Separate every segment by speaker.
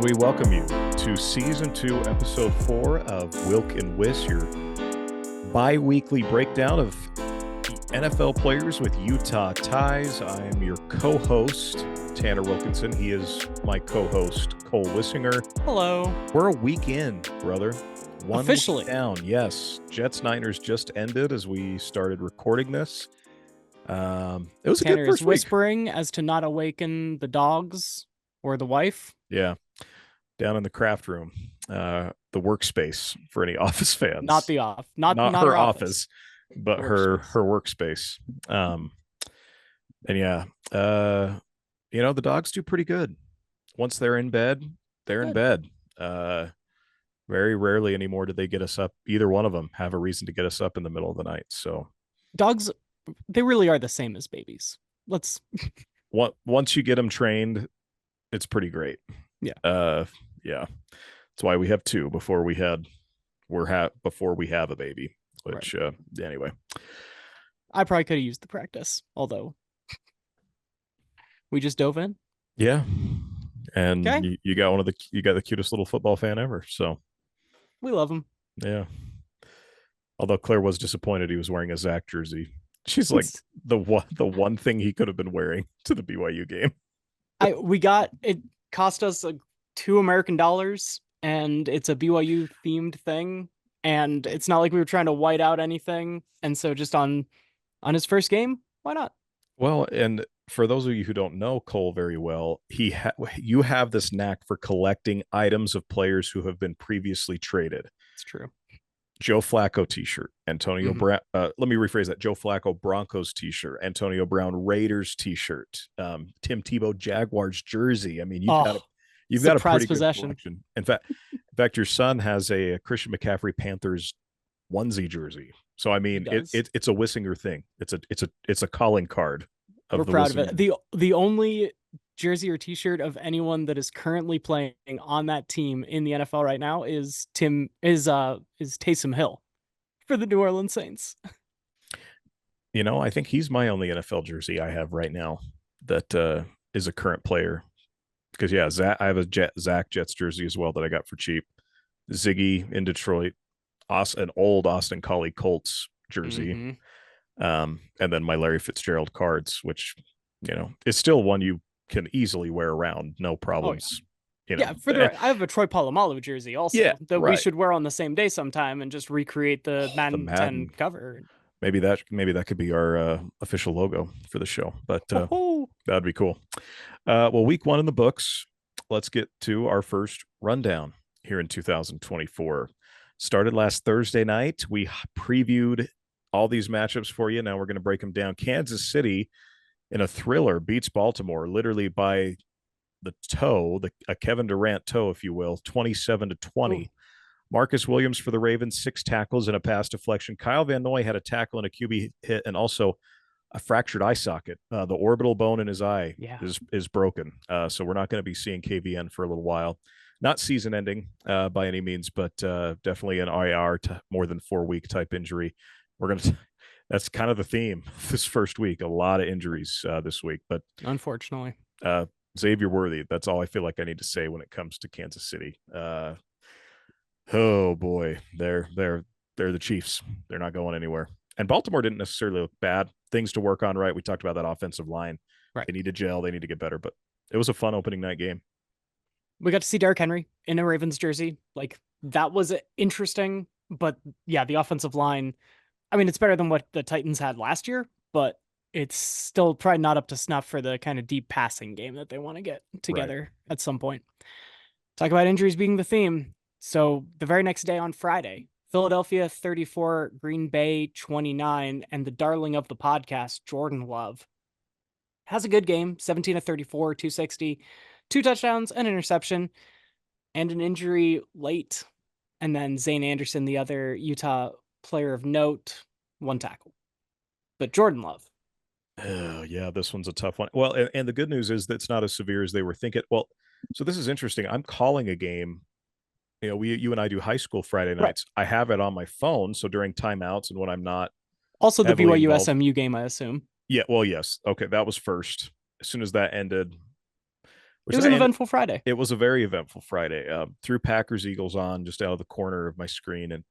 Speaker 1: we welcome you to Season 2, Episode 4 of Wilk and Wiss, your bi-weekly breakdown of NFL players with Utah ties. I am your co-host, Tanner Wilkinson. He is my co-host, Cole Wissinger.
Speaker 2: Hello.
Speaker 1: We're a week in, brother. One
Speaker 2: Officially.
Speaker 1: week down, yes. Jets-Niners just ended as we started recording this. It was
Speaker 2: Tanner
Speaker 1: a good first
Speaker 2: is whispering as to not awaken the dogs or the wife.
Speaker 1: Yeah. Down in the craft room, the workspace for any office fans.
Speaker 2: Not
Speaker 1: her office, but her workspace. And yeah, the dogs do pretty good. Once they're in bed, they're in bed. Very rarely anymore do they get us up. Either one of them have a reason to get us up in the middle of the night. So
Speaker 2: dogs, they really are the same as babies.
Speaker 1: Once you get them trained, it's pretty great.
Speaker 2: Yeah.
Speaker 1: Yeah. That's why we have two before we have a baby, which, right. Anyway.
Speaker 2: I probably could have used the practice, although we just dove in.
Speaker 1: Yeah. And okay. you got the cutest little football fan ever. So
Speaker 2: we love him.
Speaker 1: Yeah. Although Claire was disappointed he was wearing a Zach jersey. She's like the one thing he could have been wearing to the BYU game.
Speaker 2: It cost us like $2 American, and it's a BYU themed thing, and it's not like we were trying to white out anything. And so just on his first game, why not?
Speaker 1: Well, and for those of you who don't know Cole very well, you have this knack for collecting items of players who have been previously traded.
Speaker 2: It's true.
Speaker 1: Joe Flacco t-shirt, Antonio Brown. Let me rephrase that. Joe Flacco Broncos t-shirt, Antonio Brown Raiders t-shirt, Tim Tebow Jaguars jersey. I mean, you've got a pretty good collection. In fact, your son has a Christian McCaffrey Panthers onesie jersey. So I mean, it's a Wissinger thing. It's a calling card.
Speaker 2: We're proud of it. The only jersey or t-shirt of anyone that is currently playing on that team in the NFL right now is Taysom Hill for the New Orleans Saints.
Speaker 1: I think he's my only NFL jersey I have right now that is a current player. Because I have a Zach Jets jersey as well that I got for cheap. Ziggy in Detroit, an old Austin Collie Colts jersey, and then my Larry Fitzgerald cards, which is still one you can easily wear around, no problems.
Speaker 2: Oh, yeah. I have a Troy Polamalu jersey also that we should wear on the same day sometime and just recreate the Madden 10 cover.
Speaker 1: Maybe that could be our official logo for the show, but that'd be cool. Well, week 1 in the books. Let's get to our first rundown here in 2024. Started last Thursday night. We previewed all these matchups for you. Now we're going to break them down. Kansas City, in a thriller, beats Baltimore literally by the toe, a Kevin Durant toe, if you will, 27-20. Ooh. Marcus Williams for the Ravens, 6 tackles and a pass deflection. Kyle Van Noy had a tackle and a QB hit, and also a fractured eye socket. The orbital bone in his eye is broken. So we're not going to be seeing KVN for a little while. Not season ending by any means, but definitely an IR more than 4-week type injury. That's kind of the theme this first week. A lot of injuries this week, but
Speaker 2: unfortunately,
Speaker 1: Xavier Worthy. That's all I feel like I need to say when it comes to Kansas City. Oh boy, they're the Chiefs. They're not going anywhere. And Baltimore didn't necessarily look bad. Things to work on, right? We talked about that offensive line.
Speaker 2: Right.
Speaker 1: They need to gel. They need to get better. But it was a fun opening night game.
Speaker 2: We got to see Derrick Henry in a Ravens jersey. Like, that was interesting. But yeah, the offensive line, I mean, it's better than what the Titans had last year, but it's still probably not up to snuff for the kind of deep passing game that they want to get together at some point. Talk about injuries being the theme. So the very next day on Friday, Philadelphia 34, Green Bay 29, and the darling of the podcast, Jordan Love, has a good game, 17 of 34, 260, 2 touchdowns, an interception, and an injury late. And then Zane Anderson, the other Utah player of note, 1 tackle. But Jordan Love.
Speaker 1: Oh, yeah, this one's a tough one. Well, and the good news is that it's not as severe as they were thinking. Well, so this is interesting. I'm calling a game. You and I do high school Friday nights. Right. I have it on my phone, so during timeouts and when I'm not.
Speaker 2: Also the BYU SMU game, I assume.
Speaker 1: Yeah, well, yes. Okay, that was first. As soon as that ended,
Speaker 2: It was an eventful Friday.
Speaker 1: It was a very eventful Friday. Threw Packers Eagles on just out of the corner of my screen,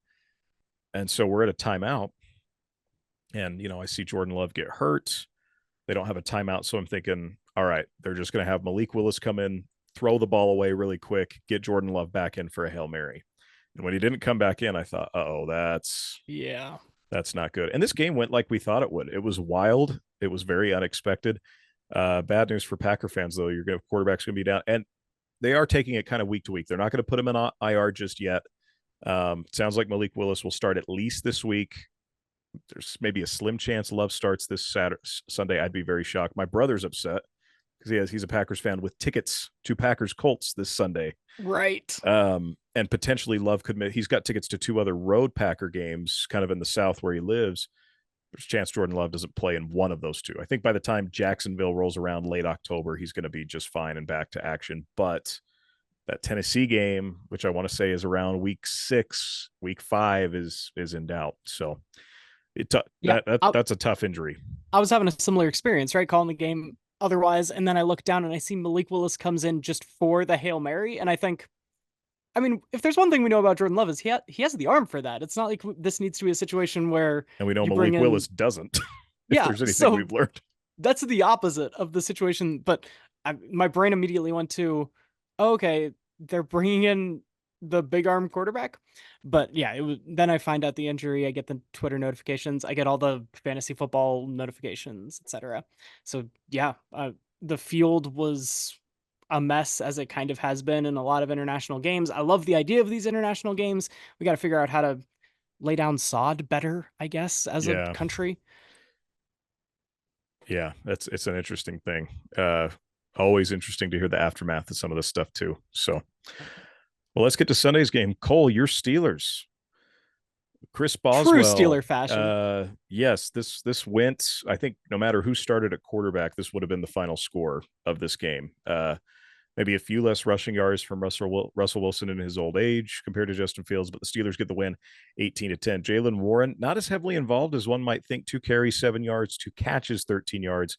Speaker 1: and so we're at a timeout, and I see Jordan Love get hurt. They don't have a timeout, so I'm thinking, all right, they're just going to have Malik Willis come in, throw the ball away really quick, get Jordan Love back in for a Hail Mary. And when he didn't come back in, I thought, oh, that's not good. And this game went like we thought it would. It was wild. It was very unexpected. Bad news for Packer fans, though. Quarterback's going to be down, and they are taking it kind of week to week. They're not going to put him in IR just yet. Sounds like Malik Willis will start at least this week. There's maybe a slim chance Love starts this Sunday. I'd be very shocked. My brother's upset because he's a Packers fan with tickets to Packers Colts this Sunday.
Speaker 2: Right.
Speaker 1: And potentially Love he's got tickets to 2 other road Packer games kind of in the South where he lives. There's a chance Jordan Love doesn't play in one of those 2. I think by the time Jacksonville rolls around late October, he's going to be just fine and back to action. But that Tennessee game, which I want to say is around week 6, week 5 is in doubt. So that's a tough injury.
Speaker 2: I was having a similar experience, right? Calling the game otherwise. And then I look down and I see Malik Willis comes in just for the Hail Mary. And I think, I mean, if there's one thing we know about Jordan Love is he has the arm for that. It's not like this needs to be a situation where.
Speaker 1: And we know Malik Willis doesn't. If there's anything we've learned.
Speaker 2: That's the opposite of the situation. But my brain immediately went to, okay, they're bringing in the big arm quarterback. But yeah, then I find out the injury. I get the Twitter notifications. I get all the fantasy football notifications, etc. So yeah, the field was a mess, as it kind of has been in a lot of international games. I love the idea of these international games. We got to figure out how to lay down sod better, I guess, as a country.
Speaker 1: Yeah, it's an interesting thing. Always interesting to hear the aftermath of some of this stuff too. So, well, let's get to Sunday's game. Cole, your Steelers. Chris Boswell.
Speaker 2: True Steeler fashion.
Speaker 1: Yes, this went, I think no matter who started at quarterback, this would have been the final score of this game. Maybe a few less rushing yards from Russell Wilson in his old age compared to Justin Fields, but the Steelers get the win 18-10. Jaylen Warren, not as heavily involved as one might think. 2 carries, 7 yards, 2 catches, 13 yards.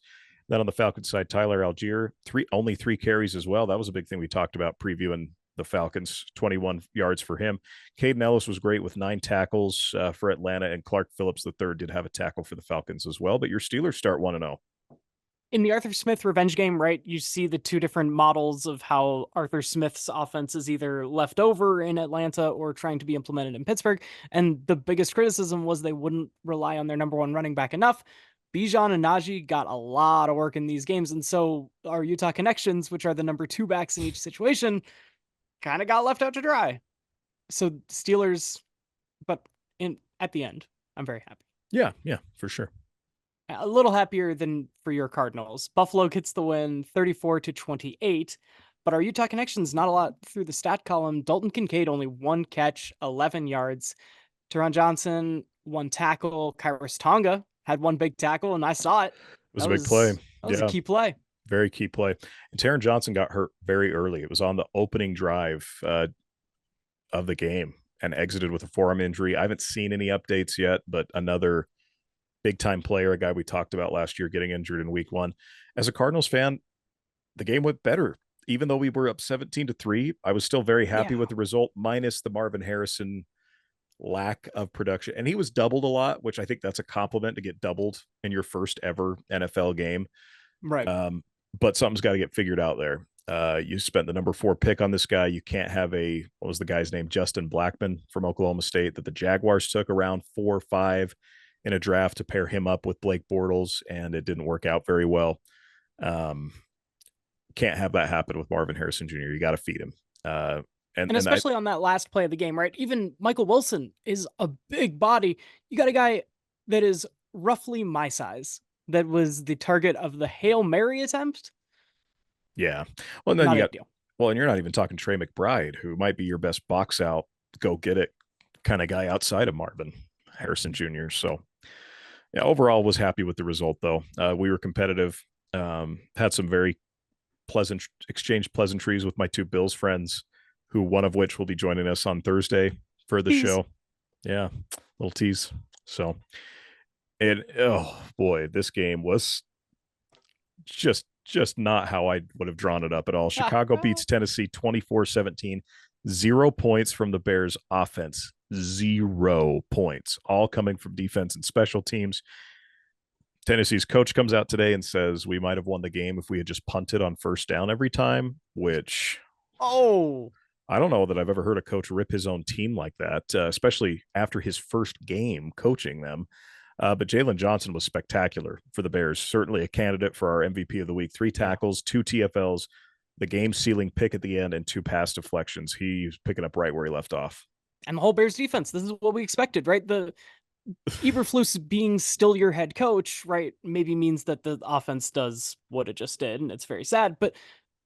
Speaker 1: Then on the Falcons side, Tyler Algier, only 3 carries as well. That was a big thing we talked about previewing the Falcons, 21 yards for him. Caden Ellis was great with 9 tackles for Atlanta, and Clark Phillips III did have a tackle for the Falcons as well. But your Steelers start 1-0.
Speaker 2: In the Arthur Smith revenge game, right, you see the 2 different models of how Arthur Smith's offense is either left over in Atlanta or trying to be implemented in Pittsburgh. And the biggest criticism was they wouldn't rely on their number 1 running back enough. Bijan and Najee got a lot of work in these games. And so our Utah Connections, which are the number 2 backs in each situation, kind of got left out to dry. So Steelers, but at the end, I'm very happy.
Speaker 1: Yeah, for sure.
Speaker 2: A little happier than for your Cardinals. Buffalo gets the win 34-28, but our Utah Connections, not a lot through the stat column. Dalton Kincaid, only 1 catch, 11 yards. Jaylon Johnson, 1 tackle. Kairos Tonga had 1 big tackle, and I saw it.
Speaker 1: It was a big play.
Speaker 2: That was a key play.
Speaker 1: Very key play. And Taron Johnson got hurt very early. It was on the opening drive of the game and exited with a forearm injury. I haven't seen any updates yet, but another big-time player, a guy we talked about last year getting injured in week 1. As a Cardinals fan, the game went better. Even though we were up 17-3, I was still very happy with the result, minus the Marvin Harrison lack of production. And he was doubled a lot, which I think that's a compliment to get doubled in your first ever NFL game.
Speaker 2: Right.
Speaker 1: But something's got to get figured out there. You spent the number 4 pick on this guy. You can't have what was the guy's name? Justin Blackmon from Oklahoma State that the Jaguars took around 4 or 5 in a draft to pair him up with Blake Bortles, and it didn't work out very well. Can't have that happen with Marvin Harrison Jr. You got to feed him. And
Speaker 2: especially on that last play of the game, right? Even Michael Wilson is a big body. You got a guy that is roughly my size that was the target of the Hail Mary attempt.
Speaker 1: Yeah. Well, and then and you're not even talking Trey McBride, who might be your best box out, go get it kind of guy outside of Marvin Harrison Jr. So yeah, overall was happy with the result though. We were competitive, had some very exchange pleasantries with my 2 Bills friends, who one of which will be joining us on Thursday for the show. Yeah. Little tease. So, and oh boy, this game was just just not how I would have drawn it up at all. Chicago beats Tennessee 24-17. 0 points from the Bears offense. 0 points, all coming from defense and special teams. Tennessee's coach comes out today and says we might have won the game if we had just punted on first down every time, which
Speaker 2: Oh,
Speaker 1: I don't know that I've ever heard a coach rip his own team like that, especially after his first game coaching them. But Jaylon Johnson was spectacular for the Bears, certainly a candidate for our MVP of the week. 3 tackles, 2 TFLs, the game-sealing pick at the end, and 2 pass deflections. He's picking up right where he left off.
Speaker 2: and the whole Bears defense. This is what we expected, right? The Eberflus being still your head coach, right, maybe means that the offense does what it just did, and it's very sad. But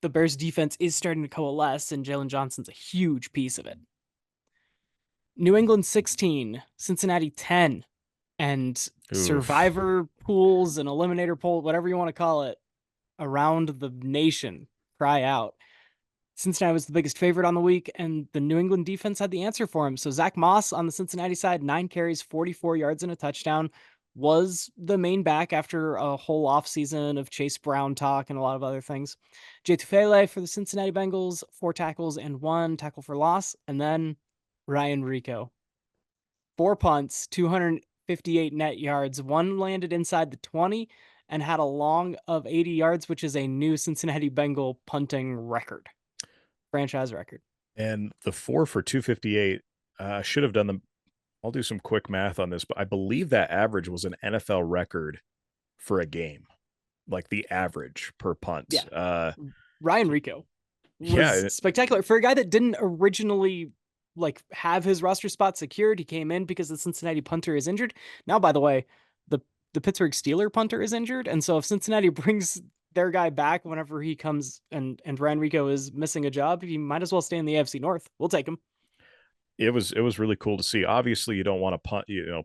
Speaker 2: the Bears defense is starting to coalesce, and Jaylon Johnson's a huge piece of it. New England 16, Cincinnati 10, and survivor pools and eliminator pool, whatever you want to call it, around the nation cry out. Cincinnati was the biggest favorite on the week, and the New England defense had the answer for him. So Zach Moss on the Cincinnati side, 9 carries, 44 yards and a touchdown, was the main back after a whole offseason of Chase Brown talk and a lot of other things. Jay Tufele for the Cincinnati Bengals, 4 tackles and 1 tackle for loss. And then Ryan Rehkow, 4 punts, 258 net yards, 1 landed inside the 20 and had a long of 80 yards, which is a new Cincinnati Bengal punting record. Franchise record.
Speaker 1: And the 4 for 258, should have done them. I'll do some quick math on this, but I believe that average was an NFL record for a game, like the average per punt.
Speaker 2: Yeah. Ryan Rehkow was spectacular for a guy that didn't originally like have his roster spot secured. He came in because the Cincinnati punter is injured. Now, by the way, the Pittsburgh Steeler punter is injured, and so if Cincinnati brings their guy back whenever he comes and Ryan Rehkow is missing a job, he might as well stay in the AFC North. We'll take him.
Speaker 1: It was really cool to see. Obviously, you don't want to punt, your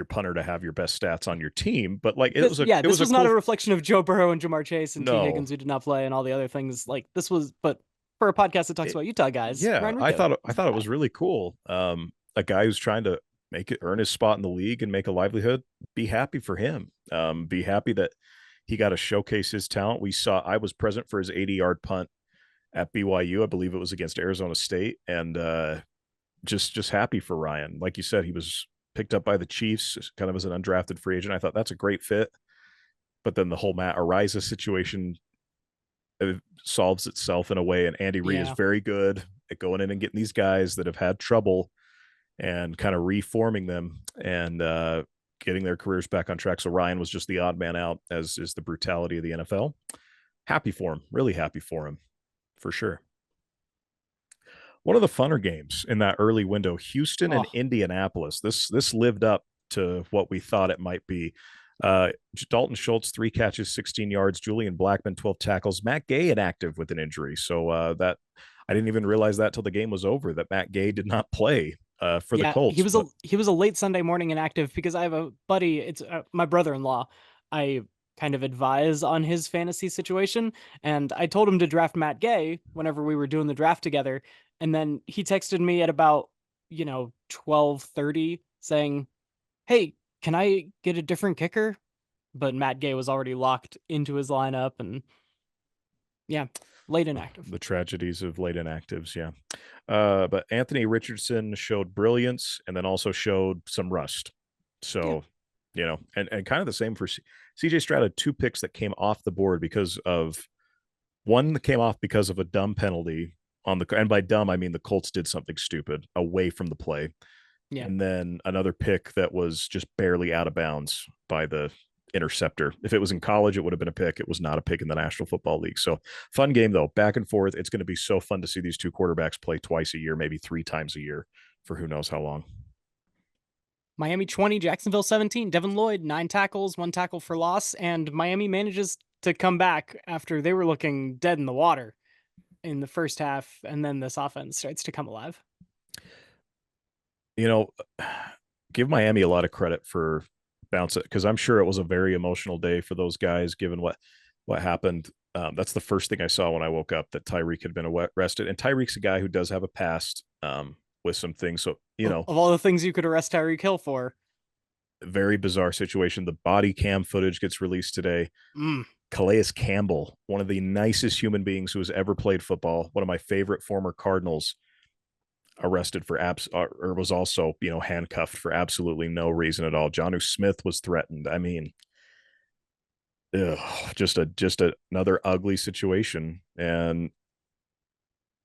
Speaker 1: punter to have your best stats on your team, but like
Speaker 2: this was not a reflection of Joe Burrow and Jamar Chase and T. Higgins who did not play and all the other things. Like this was, but for a podcast that talks about Utah guys,
Speaker 1: yeah, I thought it was really cool. A guy who's trying to earn his spot in the league and make a livelihood. Be happy for him. Be happy that he got to showcase his talent. I was present for his 80-yard punt at BYU. I believe it was against Arizona State, and just happy for Ryan. Like you said, he was picked up by the Chiefs kind of as an undrafted free agent. I thought that's a great fit. But then the whole Matt Araiza situation solves itself in a way, and Andy Reid is very good at going in and getting these guys that have had trouble and kind of reforming them and getting their careers back on track. So Ryan was just the odd man out, as is the brutality of the NFL. Happy for him, really happy for him, for sure. One of the funner games in that early window, Houston and Indianapolis. This lived up to what we thought it might be. Dalton Schultz, 3 catches, 16 yards. Julian Blackmon, 12 tackles. Matt Gay inactive with an injury. So that I didn't even realize that till the game was over, that Matt Gay did not play for the Colts.
Speaker 2: He was a late Sunday morning inactive because I have a buddy. It's my brother-in-law. I kind of advise on his fantasy situation, and I told him to draft Matt Gay whenever we were doing the draft together. And then he texted me at about 12:30 saying, "Hey, can I get a different kicker?" But Matt Gay was already locked into his lineup, and late inactive.
Speaker 1: The tragedies of late inactives, yeah. But Anthony Richardson showed brilliance and then also showed some rust. So, and kind of the same for CJ Stroud. Had 2 picks that came off the board because of one that came off because of a dumb penalty and by dumb, I mean the Colts did something stupid away from the play. Yeah. And then another pick that was just barely out of bounds by the interceptor. If it was in college, it would have been a pick. It was not a pick in the National Football League. So fun game, though, back and forth. It's going to be so fun to see these 2 quarterbacks play twice a year, maybe 3 times a year for who knows how long.
Speaker 2: Miami 20, Jacksonville 17. Devin Lloyd, 9 tackles, 1 tackle for loss. And Miami manages to come back after they were looking dead in the water in the first half. And then this offense starts to come alive.
Speaker 1: Give Miami a lot of credit for bounce it, because I'm sure it was a very emotional day for those guys given what happened. That's the first thing I saw when I woke up, that Tyreek had been arrested, and Tyreek's a guy who does have a past with some things. So
Speaker 2: of all the things you could arrest Tyreek Hill for,
Speaker 1: Very bizarre situation. The body cam footage gets released today.
Speaker 2: Mm.
Speaker 1: Calais Campbell, one of the nicest human beings who has ever played football, one of my favorite former Cardinals, arrested for or was also, handcuffed for absolutely no reason at all. Jonnu Smith was threatened. I mean, ugh, just another ugly situation. And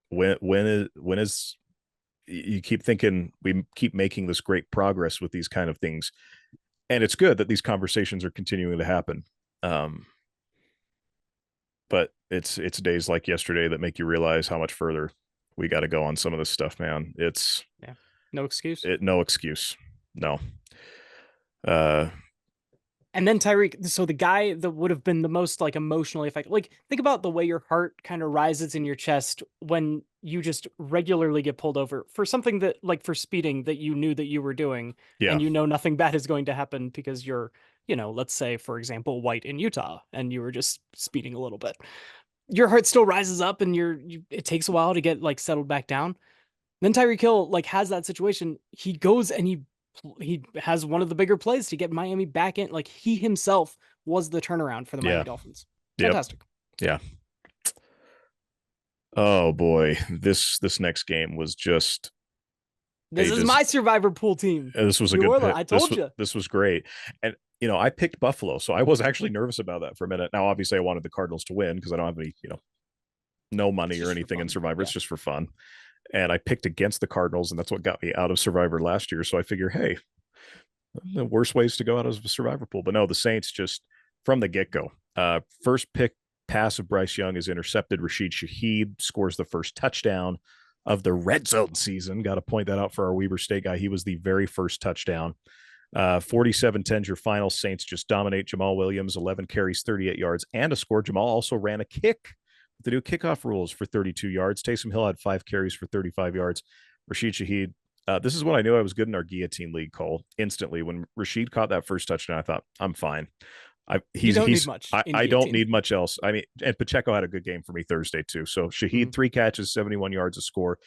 Speaker 1: when is you keep thinking we keep making this great progress with these kind of things, and it's good that these conversations are continuing to happen. But it's days like yesterday that make you realize how much further we got to go on some of this stuff, man. It's
Speaker 2: Yeah. No excuse.
Speaker 1: no excuse. No. Uh,
Speaker 2: And then Tyreek, so the guy that would have been the most like emotionally affected, like think about the way your heart kind of rises in your chest when you just regularly get pulled over for something that, like for speeding, that you knew that you were doing,
Speaker 1: yeah.
Speaker 2: and you know nothing bad is going to happen because you're, let's say, for example, white in Utah, and you were just speeding a little bit. Your heart still rises up, and it takes a while to get like settled back down. Then Tyreek Hill like has that situation. He goes and he has one of the bigger plays to get Miami back in. Like he himself was the turnaround for the Miami
Speaker 1: Yeah.
Speaker 2: Dolphins.
Speaker 1: Yep.
Speaker 2: Fantastic.
Speaker 1: Yeah. Oh boy, this next game was just
Speaker 2: This is my survivor pool team.
Speaker 1: this was a
Speaker 2: New
Speaker 1: good
Speaker 2: Orleans,
Speaker 1: pick.
Speaker 2: I told you.
Speaker 1: This was great. And I picked Buffalo, so I was actually nervous about that for a minute. Now, obviously, I wanted the Cardinals to win because I don't have any, no money or anything in Survivor.
Speaker 2: Yeah.
Speaker 1: It's just for fun. And I picked against the Cardinals, and that's what got me out of Survivor last year. So I figure, hey, the worst ways to go out of a Survivor pool. But no, the Saints just from the get-go. First pick pass of Bryce Young is intercepted. Rashid Shaheed scores the first touchdown of the red zone season. Got to point that out for our Weber State guy. He was the very first touchdown. 47-10 your final. Saints just dominate. Jamal Williams, 11 carries, 38 yards, and a score. Jamal also ran a kick with the new kickoff rules for 32 yards. Taysom Hill had 5 carries for 35 yards. Rashid Shaheed, this is when I knew I was good in our guillotine league, Cole. Instantly, when Rashid caught that first touchdown, I thought, I'm fine.
Speaker 2: You don't need much.
Speaker 1: I don't need much else. I mean, and Pacheco had a good game for me Thursday too. So Shaheed, 3 catches, 71 yards, a score,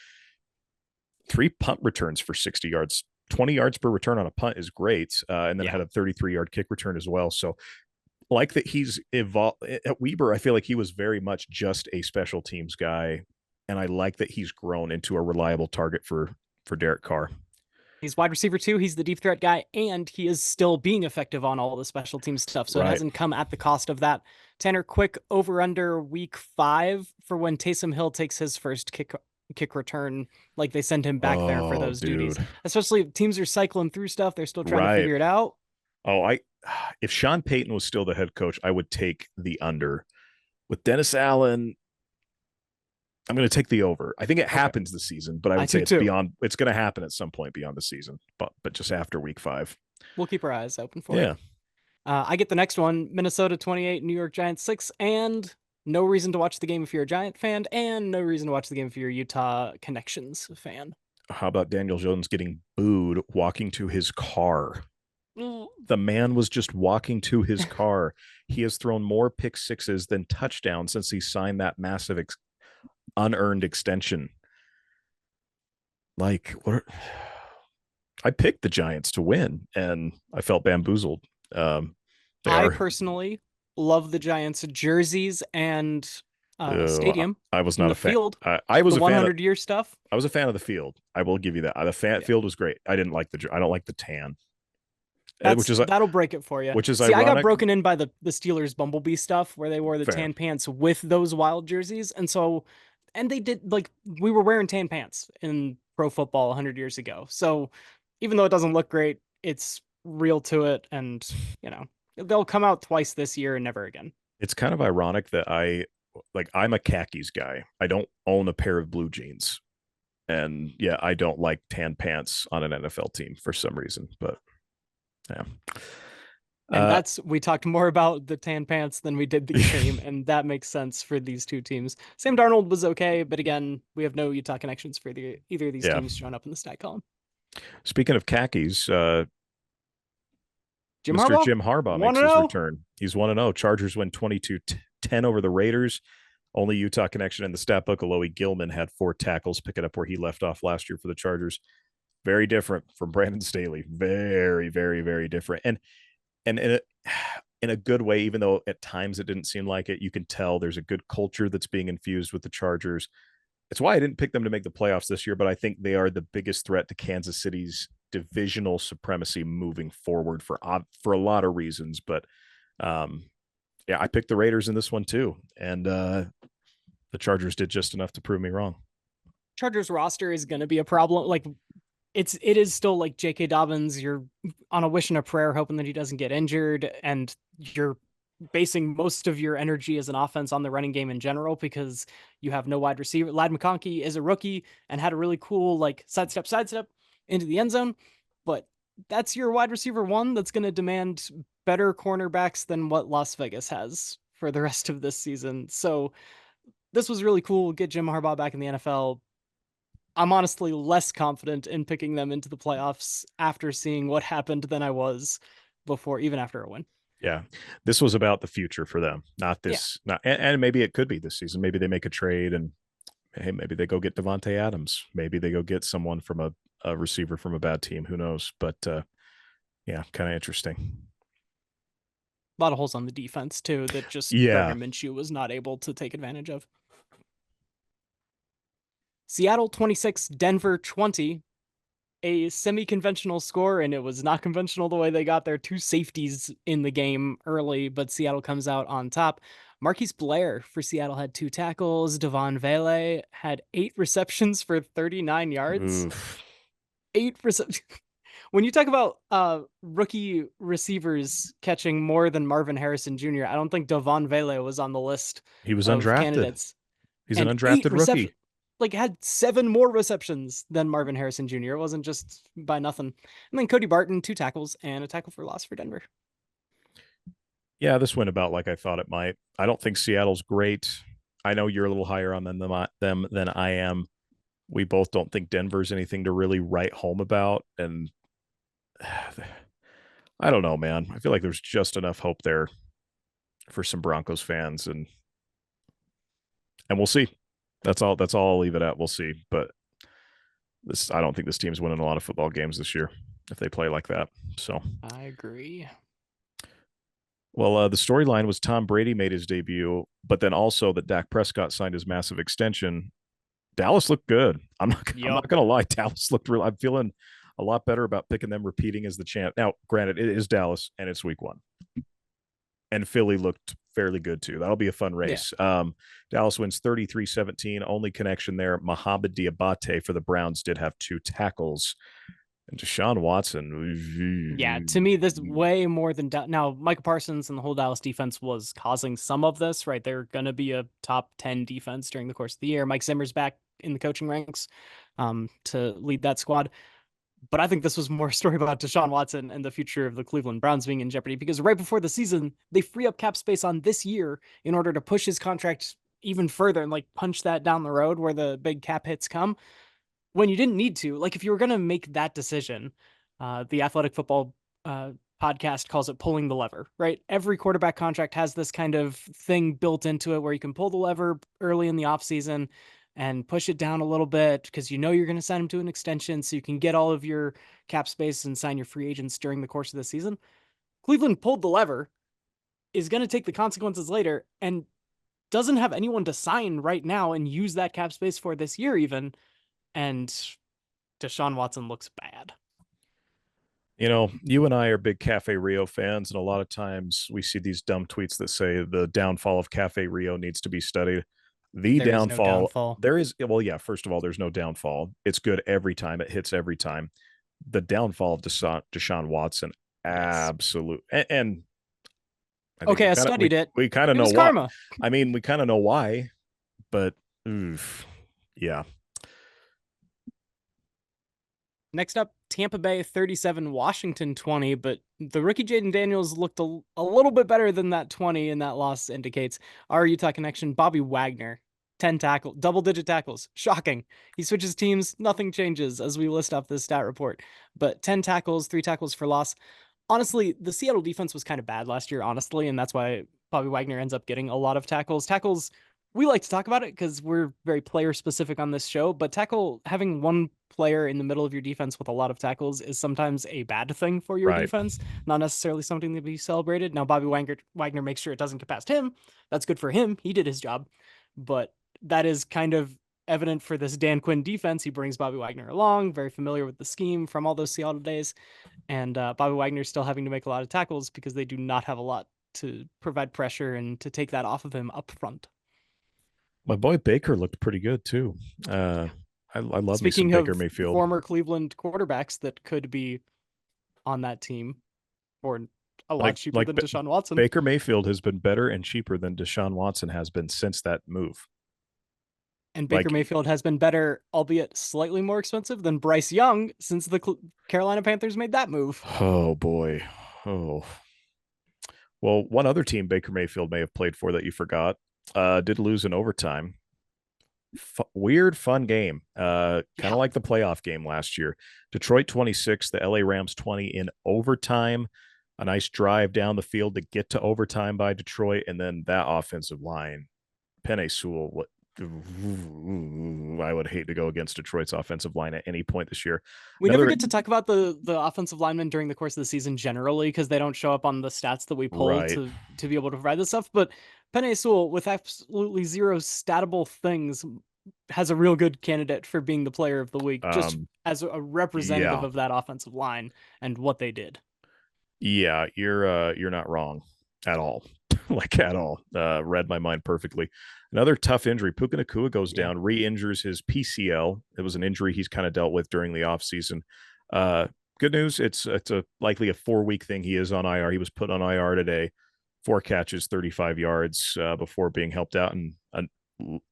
Speaker 1: 3 punt returns for 60 yards. 20 yards per return on a punt is great. And then had a 33-yard kick return as well. So like that he's evolved at Weber. I feel like he was very much just a special teams guy. And I like that he's grown into a reliable target for Derek Carr.
Speaker 2: He's wide receiver 2. He's the deep threat guy, and he is still being effective on all the special team stuff. So It hasn't come at the cost of that. Tanner, quick over under week 5 for when Taysom Hill takes his first kick return. Like they send him back there for those duties, especially if teams are cycling through stuff. They're still trying to figure it out.
Speaker 1: If Sean Payton was still the head coach, I would take the under. With Dennis Allen, I'm going to take the over. I think it happens this season, but I would say it's beyond. It's going to happen at some point beyond the season, but just after week 5.
Speaker 2: We'll keep our eyes open for it. I get the next one: Minnesota 28, New York Giants 6, and no reason to watch the game if you're a Giant fan, and no reason to watch the game if you're a Utah Connections fan.
Speaker 1: How about Daniel Jones getting booed walking to his car? The man was just walking to his car. He has thrown more pick sixes than touchdowns since he signed that massive unearned extension. Like, what? I picked the Giants to win, and I felt bamboozled.
Speaker 2: I personally love the Giants jerseys and stadium.
Speaker 1: I was not a fan.
Speaker 2: Field.
Speaker 1: I was
Speaker 2: the 100-year stuff.
Speaker 1: I was a fan of the field. I will give you that. The field was great. I didn't like I don't like the tan.
Speaker 2: That'll break it for you.
Speaker 1: Which is
Speaker 2: ironic.
Speaker 1: I
Speaker 2: got broken in by the Steelers Bumblebee stuff where they wore the tan pants with those wild jerseys, and they did, like, we were wearing tan pants in pro football 100 years ago. So even though it doesn't look great, it's real to it, and they'll come out twice this year and never again.
Speaker 1: It's kind of ironic that I'm a khakis guy. I don't own a pair of blue jeans, and I don't like tan pants on an NFL team for some reason, but yeah.
Speaker 2: And we talked more about the tan pants than we did the game, and that makes sense for these two teams. Sam Darnold was okay, but again, we have no Utah connections for either of these teams showing up in the stat column.
Speaker 1: Speaking of khakis,
Speaker 2: Jim
Speaker 1: Harbaugh makes his return. He's 1-0. Chargers win 22-10 over the Raiders. Only Utah connection in the stat book. Alohi Gilman had 4 tackles, picking up where he left off last year for the Chargers. very different from Brandon Staley. Very, very, very different. And in a good way, even though at times it didn't seem like it, you can tell there's a good culture that's being infused with the Chargers. It's why I didn't pick them to make the playoffs this year, but I think they are the biggest threat to Kansas City's divisional supremacy moving forward for a lot of reasons. But yeah, I picked the Raiders in this one too, and the Chargers did just enough to prove me wrong.
Speaker 2: Chargers roster is going to be a problem. Like it is still like J.K. Dobbins. You're on a wish and a prayer, hoping that he doesn't get injured, and you're basing most of your energy as an offense on the running game in general because you have no wide receiver. Ladd McConkey is a rookie and had a really cool like sidestep into the end zone, but that's your wide receiver one that's going to demand better cornerbacks than what Las Vegas has for the rest of this season. So this was really cool. Get Jim Harbaugh back in the NFL. I'm honestly less confident in picking them into the playoffs after seeing what happened than I was before, even after a win.
Speaker 1: Yeah, this was about the future for them, not
Speaker 2: Yeah,
Speaker 1: this. Not and maybe it could be this season. Maybe they make a trade and hey, maybe they go get Devontae Adams. Maybe they go get someone from a receiver from a bad team. Who knows? But yeah, kind of interesting.
Speaker 2: a lot of holes on the defense too that just
Speaker 1: Yeah.
Speaker 2: Gardner Minshew was not able to take advantage of. Seattle 26, Denver 20. A semi-conventional score, and it was not conventional the way they got there. Two safeties in the game early, but Seattle comes out on top. Marquise Blair for Seattle had 2 tackles. Devon Vele had 8 receptions for 39 yards.
Speaker 1: Oof.
Speaker 2: 8 receptions. When you talk about rookie receivers catching more than Marvin Harrison Jr., I don't think Devon Vele was on the list
Speaker 1: He was
Speaker 2: of
Speaker 1: undrafted.
Speaker 2: candidates.
Speaker 1: He's an
Speaker 2: And 8
Speaker 1: undrafted
Speaker 2: receptions,
Speaker 1: rookie.
Speaker 2: like had 7 more receptions than Marvin Harrison Jr. It wasn't just by nothing. And then Cody Barton, 2 tackles and a tackle for loss for Denver.
Speaker 1: Yeah, this went about like I thought it might. I don't think Seattle's great. I know you're a little higher on them than I am. We both don't think Denver's anything to really write home about. And I don't know, man. I feel like there's just enough hope there for some Broncos fans, and we'll see. That's all. That's all I'll leave it at. We'll see. But I don't think this team's winning a lot of football games this year if they play like that. So
Speaker 2: I agree.
Speaker 1: well, the storyline was Tom Brady made his debut, but then also that Dak Prescott signed his massive extension. Dallas looked good. I'm not gonna lie. Dallas looked real. I'm feeling a lot better about picking them repeating as the champ. Now, granted, it is Dallas and it's week 1. And Philly looked fairly good too. That'll be a fun race. Yeah. Dallas wins 33-17. Only connection there. Mohamed Diabate for the Browns did have 2 tackles. And Deshaun Watson.
Speaker 2: Yeah, to me, this way more than now. Michael Parsons and the whole Dallas defense was causing some of this, right? They're going to be a top 10 defense during the course of the year. Mike Zimmer's back in the coaching ranks to lead that squad. But I think this was more a story about Deshaun Watson and the future of the Cleveland Browns being in jeopardy because right before the season, they free up cap space on this year in order to push his contract even further and like punch that down the road where the big cap hits come when you didn't need to. Like if you were going to make that decision, the Athletic Football podcast calls it pulling the lever, right? Every quarterback contract has this kind of thing built into it where you can pull the lever early in the offseason and push it down a little bit because you know you're going to sign him to an extension so you can get all of your cap space and sign your free agents during the course of the season. Cleveland pulled the lever, is going to take the consequences later, and doesn't have anyone to sign right now and use that cap space for this year even. And Deshaun Watson looks bad.
Speaker 1: You know, you and I are big Cafe Rio fans, and a lot of times we see these dumb tweets that say the downfall of Cafe Rio needs to be studied.
Speaker 2: There is no downfall.
Speaker 1: There is, well, yeah, first of all, there's no downfall. It's good every time. It hits every time. The downfall of Deshaun Watson, absolute. And I think
Speaker 2: I studied it.
Speaker 1: We kind of know why.
Speaker 2: Karma.
Speaker 1: I mean, we kind of know why, but oof, yeah.
Speaker 2: Next up, Tampa Bay 37, Washington 20, but the rookie Jaden Daniels looked a little bit better than that 20 and that loss indicates. Our Utah connection, Bobby Wagner, 10 tackles, double-digit tackles. Shocking. He switches teams, nothing changes as we list off this stat report. But 10 tackles, 3 tackles for loss. Honestly, the Seattle defense was kind of bad last year, honestly, and that's why Bobby Wagner ends up getting a lot of tackles. Tackles, we like to talk about it because we're very player-specific on this show, but having one player in the middle of your defense with a lot of tackles is sometimes a bad thing for your
Speaker 1: Right.
Speaker 2: defense, not necessarily something to be celebrated. Now, Bobby Wagner makes sure it doesn't get past him. That's good for him. He did his job. But that is kind of evident for this Dan Quinn defense. He brings Bobby Wagner along, very familiar with the scheme from all those Seattle days. And Bobby Wagner's still having to make a lot of tackles because they do not have a lot to provide pressure and to take that off of him up front.
Speaker 1: My boy Baker looked pretty good too. I love me some
Speaker 2: Speaking
Speaker 1: Baker
Speaker 2: of
Speaker 1: Mayfield.
Speaker 2: former Cleveland quarterbacks that could be on that team for a lot cheaper than Deshaun Watson.
Speaker 1: Baker Mayfield has been better and cheaper than Deshaun Watson has been since that move.
Speaker 2: And Baker Mayfield has been better, albeit slightly more expensive, than Bryce Young since the Carolina Panthers made that move.
Speaker 1: Oh, boy. Oh. Well, one other team Baker Mayfield may have played for that you forgot did lose in overtime. Weird, fun game. Kind of like the playoff game last year. Detroit 26, the LA Rams 20 in overtime. A nice drive down the field to get to overtime by Detroit. And then that offensive line, Penei Sewell, I would hate to go against Detroit's offensive line at any point this year.
Speaker 2: We never get to talk about the offensive linemen during the course of the season generally because they don't show up on the stats that we pull to be able to provide this stuff. But Penei Sewell, with absolutely zero statable things, has a real good candidate for being the player of the week, just as a representative of that offensive line and what they did.
Speaker 1: Yeah, you're not wrong at all. Like at all. Read my mind perfectly. Another tough injury. Puka Nacua goes down, re-injures his PCL. It was an injury he's kind of dealt with during the offseason. Good news, it's likely a 4-week thing. He is on IR. He was put on IR today. 4 catches, 35 yards before being helped out, and a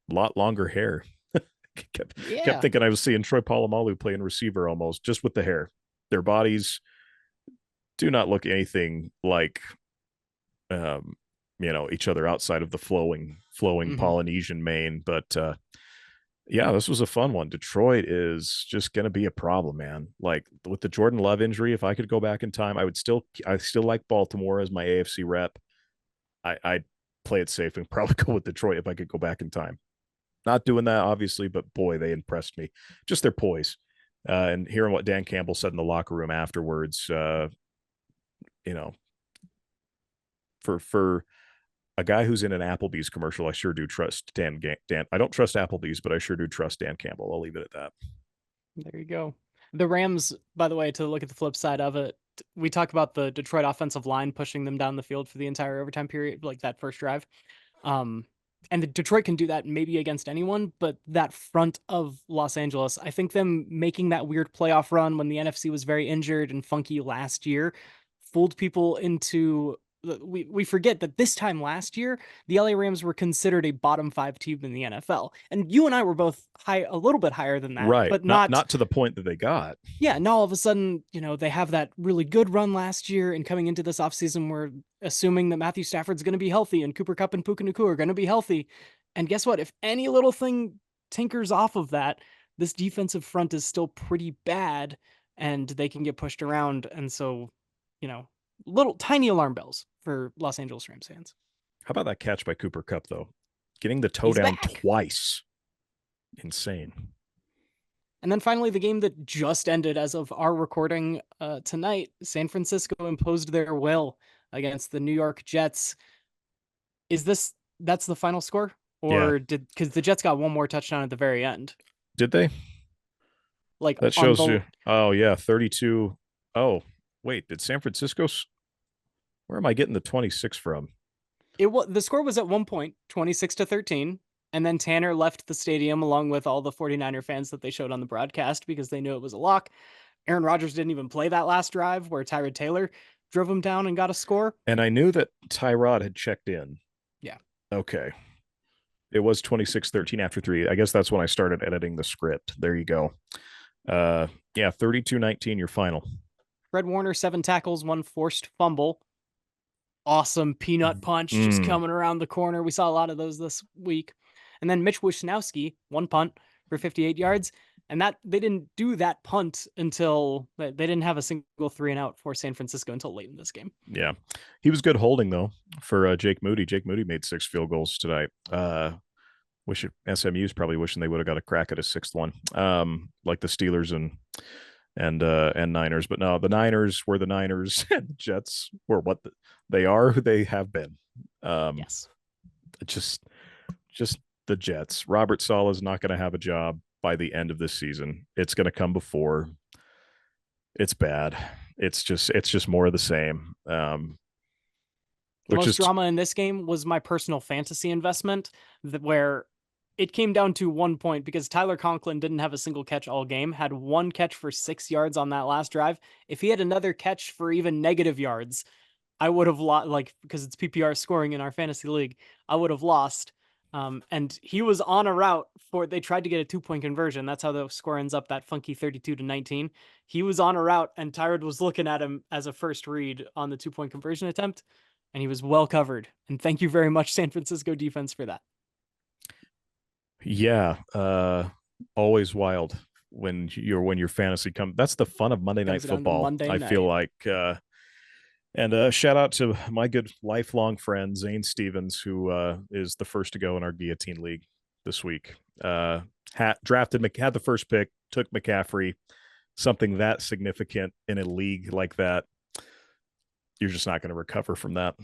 Speaker 1: lot longer hair. kept thinking I was seeing Troy Polamalu playing receiver almost, just with the hair. Their bodies do not look anything like each other outside of the flowing Polynesian mane. But yeah, this was a fun one. Detroit is just going to be a problem, man. Like with the Jordan Love injury, if I could go back in time, I still like Baltimore as my AFC rep. I'd play it safe and probably go with Detroit if I could go back in time. Not doing that, obviously, but boy, they impressed me. Just their poise. And hearing what Dan Campbell said in the locker room afterwards, for a guy who's in an Applebee's commercial, I sure do trust Dan. I don't trust Applebee's, but I sure do trust Dan Campbell. I'll leave it at that.
Speaker 2: There you go. The Rams, by the way, to look at the flip side of it, we talk about the Detroit offensive line pushing them down the field for the entire overtime period, like that first drive. And the Detroit can do that maybe against anyone, but that front of Los Angeles, I think them making that weird playoff run when the NFC was very injured and funky last year fooled people into we forget that this time last year, the LA Rams were considered a bottom 5 team in the NFL. And you and I were both a little bit higher than that,
Speaker 1: right?
Speaker 2: But
Speaker 1: not to the point that they got.
Speaker 2: Yeah. Now all of a sudden, they have that really good run last year, and coming into this offseason, we're assuming that Matthew Stafford's going to be healthy and Cooper Kupp and Puka Nacua are going to be healthy. And guess what? If any little thing tinkers off of that, this defensive front is still pretty bad and they can get pushed around. And so, little tiny alarm bells for Los Angeles Rams fans.
Speaker 1: How about that catch by Cooper Kupp, though? Getting the toe down twice. Insane.
Speaker 2: And then finally, the game that just ended as of our recording tonight, San Francisco imposed their will against the New York Jets. That's the final score? Or because the Jets got one more touchdown at the very end.
Speaker 1: Did they?
Speaker 2: Like
Speaker 1: that shows you. Oh, yeah, 32. Oh, wait, did San Francisco? Where am I getting the 26 from?
Speaker 2: The score was at one point 26-13, and then Tanner left the stadium along with all the 49er fans that they showed on the broadcast because they knew it was a lock. Aaron Rodgers didn't even play that last drive where Tyrod Taylor drove him down and got a score.
Speaker 1: And I knew that Tyrod had checked in.
Speaker 2: Yeah.
Speaker 1: Okay. It was 26-13 after 3. I guess that's when I started editing the script. There you go. 32-19, your final.
Speaker 2: Fred Warner, 7 tackles, 1 forced fumble. Awesome peanut punch just coming around the corner. We saw a lot of those this week. And then Mitch Wishnowsky, 1 punt for 58 yards. And that they didn't do that punt until they didn't have a single 3-and-out for San Francisco until late in this game.
Speaker 1: Yeah. He was good holding, though, for Jake Moody. Jake Moody made 6 field goals tonight. SMU's probably wishing they would have got a crack at a sixth one, like the Steelers and Niners. But no, the Niners were the Niners, and the Jets were they are, who they have been. Um,
Speaker 2: Yes.
Speaker 1: just just the Jets. Robert Saleh is not going to have a job by the end of this season. It's going to come before. It's bad. It's just more of the same.
Speaker 2: The
Speaker 1: Which
Speaker 2: most
Speaker 1: is
Speaker 2: drama in this game was my personal fantasy investment, where it came down to 1 point because Tyler Conklin didn't have a single catch all game, had one catch for 6 yards on that last drive. If he had another catch for even negative yards, I would have lost, like, because it's PPR scoring in our fantasy league, I would have lost. And he was on a route they tried to get a 2 point conversion. That's how the score ends up that funky 32-19. He was on a route and Tyrod was looking at him as a first read on the 2 point conversion attempt. And he was well covered. And thank you very much, San Francisco defense, for that.
Speaker 1: Yeah, always wild when your fantasy comes. That's the fun of Monday Night
Speaker 2: Comes down to
Speaker 1: Football.
Speaker 2: Monday
Speaker 1: I feel
Speaker 2: night.
Speaker 1: like, and shout out to my good lifelong friend Zane Stevens, who is the first to go in our guillotine league this week. Had the first pick, took McCaffrey. Something that significant in a league like that, you're just not going to recover from that.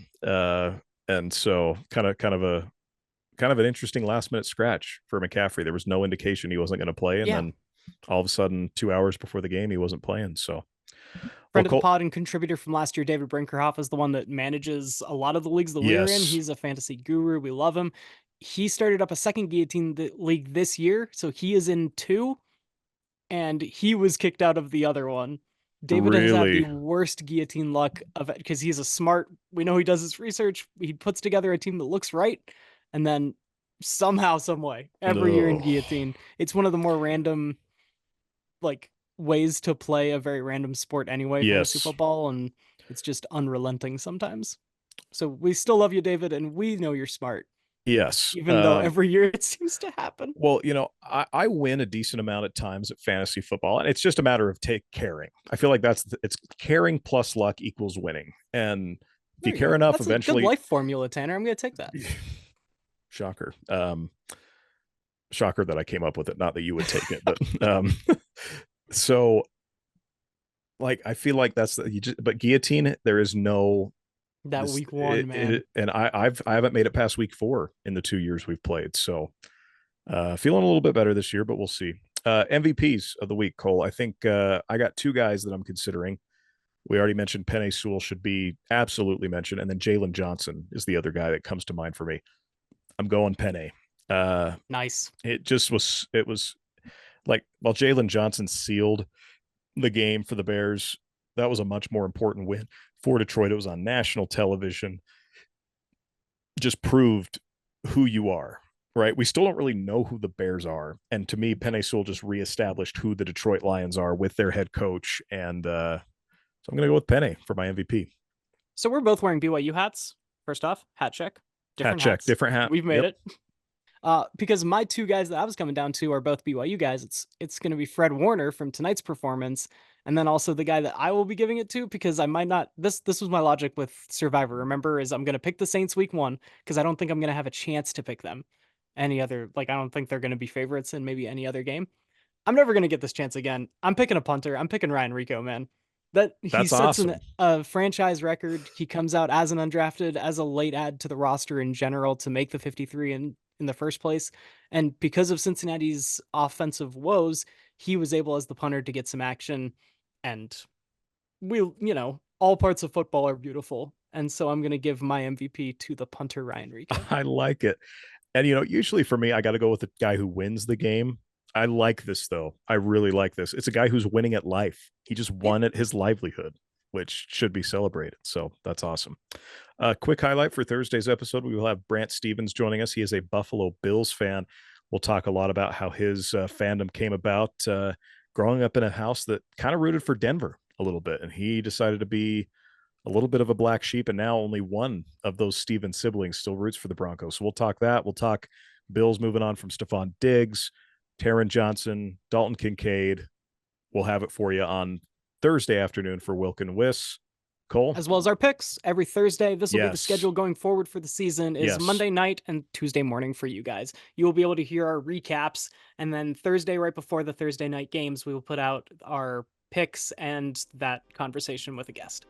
Speaker 1: And so, kind of an interesting last minute scratch for McCaffrey. There was no indication he wasn't going to play, and
Speaker 2: Yeah.
Speaker 1: then all of a sudden, 2 hours before the game, he wasn't playing. So, well,
Speaker 2: Friend of the pod and contributor from last year, David Brinkerhoff, is the one that manages a lot of the leagues that we're in.
Speaker 1: yes,
Speaker 2: He's a fantasy guru. We love him. He started up a second guillotine league this year, so he is in two, and he was kicked out of the other one. David has had the
Speaker 1: really,
Speaker 2: worst guillotine luck of it because he's a smart. We know he does his research. He puts together a team that looks right, and then somehow, some way, every year in
Speaker 1: no,
Speaker 2: guillotine, it's one of the more random, like, ways to play a very random sport anyway, fantasy
Speaker 1: yes,
Speaker 2: football, and it's just unrelenting sometimes. So we still love you, David, and we know you're smart,
Speaker 1: yes.
Speaker 2: even though every year it seems to happen.
Speaker 1: Well, I win a decent amount at times at fantasy football, and it's just a matter of caring. I feel like it's caring plus luck equals winning, and if you
Speaker 2: There you
Speaker 1: care
Speaker 2: go.
Speaker 1: enough,
Speaker 2: That's a good
Speaker 1: eventually,
Speaker 2: life formula, Tanner. I'm gonna take that.
Speaker 1: shocker. Shocker that I came up with it. Not that you would take it, but so like I feel like but guillotine. There is no
Speaker 2: That
Speaker 1: this
Speaker 2: week one, man.
Speaker 1: and I haven't made it past week 4 in the 2 years we've played. So feeling a little bit better this year, but we'll see. MVPs of the week, Cole. I think I got two guys that I'm considering. We already mentioned Penei Sewell should be absolutely mentioned, and then Jaylon Johnson is the other guy that comes to mind for me. I'm going Penei.
Speaker 2: Nice.
Speaker 1: It was like while Jaylon Johnson sealed the game for the Bears, that was a much more important win for Detroit. It was on national television. Just proved who you are, right? We still don't really know who the Bears are. And to me, Penei Sewell just reestablished who the Detroit Lions are with their head coach. And so I'm going to go with Penei for my MVP.
Speaker 2: So we're both wearing BYU hats. First off, hat check.
Speaker 1: Hat
Speaker 2: Different
Speaker 1: check,
Speaker 2: hats.
Speaker 1: different hat.
Speaker 2: We've made
Speaker 1: Yep.
Speaker 2: it. Because my two guys that I was coming down to are both BYU guys. It's going to be Fred Warner from tonight's performance, and then also the guy that I will be giving it to because I might not. This was my logic with Survivor. Remember, is I'm going to pick the Saints week 1 because I don't think I'm going to have a chance to pick them any other. Like I don't think they're going to be favorites in maybe any other game. I'm never going to get this chance again. I'm picking a punter. I'm picking Ryan Rehkow, man. That he
Speaker 1: That's
Speaker 2: sets
Speaker 1: awesome.
Speaker 2: a franchise record. He comes out as an undrafted, as a late add to the roster in general to make the 53 in the first place. And because of Cincinnati's offensive woes, he was able as the punter to get some action. And all parts of football are beautiful. And so I'm going to give my MVP to the punter, Ryan Rehkow.
Speaker 1: I like it. And, usually for me, I got to go with the guy who wins the game. I like this, though. I really like this. It's a guy who's winning at life. He just
Speaker 2: Yeah.
Speaker 1: won at his livelihood, which should be celebrated. So that's awesome. Quick highlight for Thursday's episode. We will have Brant Stevens joining us. He is a Buffalo Bills fan. We'll talk a lot about how his fandom came about growing up in a house that kind of rooted for Denver a little bit. And he decided to be a little bit of a black sheep. And now only one of those Stevens siblings still roots for the Broncos. So we'll talk that. We'll talk Bills moving on from Stephon Diggs, Taron Johnson, Dalton Kincaid. We'll have it for you on Thursday afternoon for Wilk and Wiss. Cole?
Speaker 2: As well as our picks every Thursday. This will be the
Speaker 1: Yes.
Speaker 2: schedule going forward for the season is
Speaker 1: Yes.
Speaker 2: Monday night and Tuesday morning for you guys. You will be able to hear our recaps. And then Thursday, right before the Thursday night games, we will put out our picks and that conversation with a guest.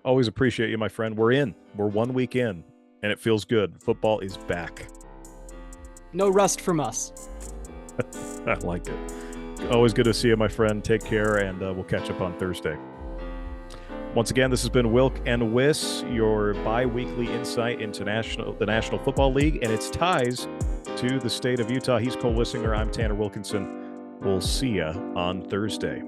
Speaker 1: Always appreciate you, my friend. We're 1 week in, and it feels good. Football is back.
Speaker 2: No rust from us.
Speaker 1: I like it. Always good to see you, my friend. Take care, and we'll catch up on Thursday. Once again, this has been Wilk and Wiss, your bi-weekly insight into the National Football League and its ties to the state of Utah. He's Cole Wissinger. I'm Tanner Wilkinson. We'll see you on Thursday.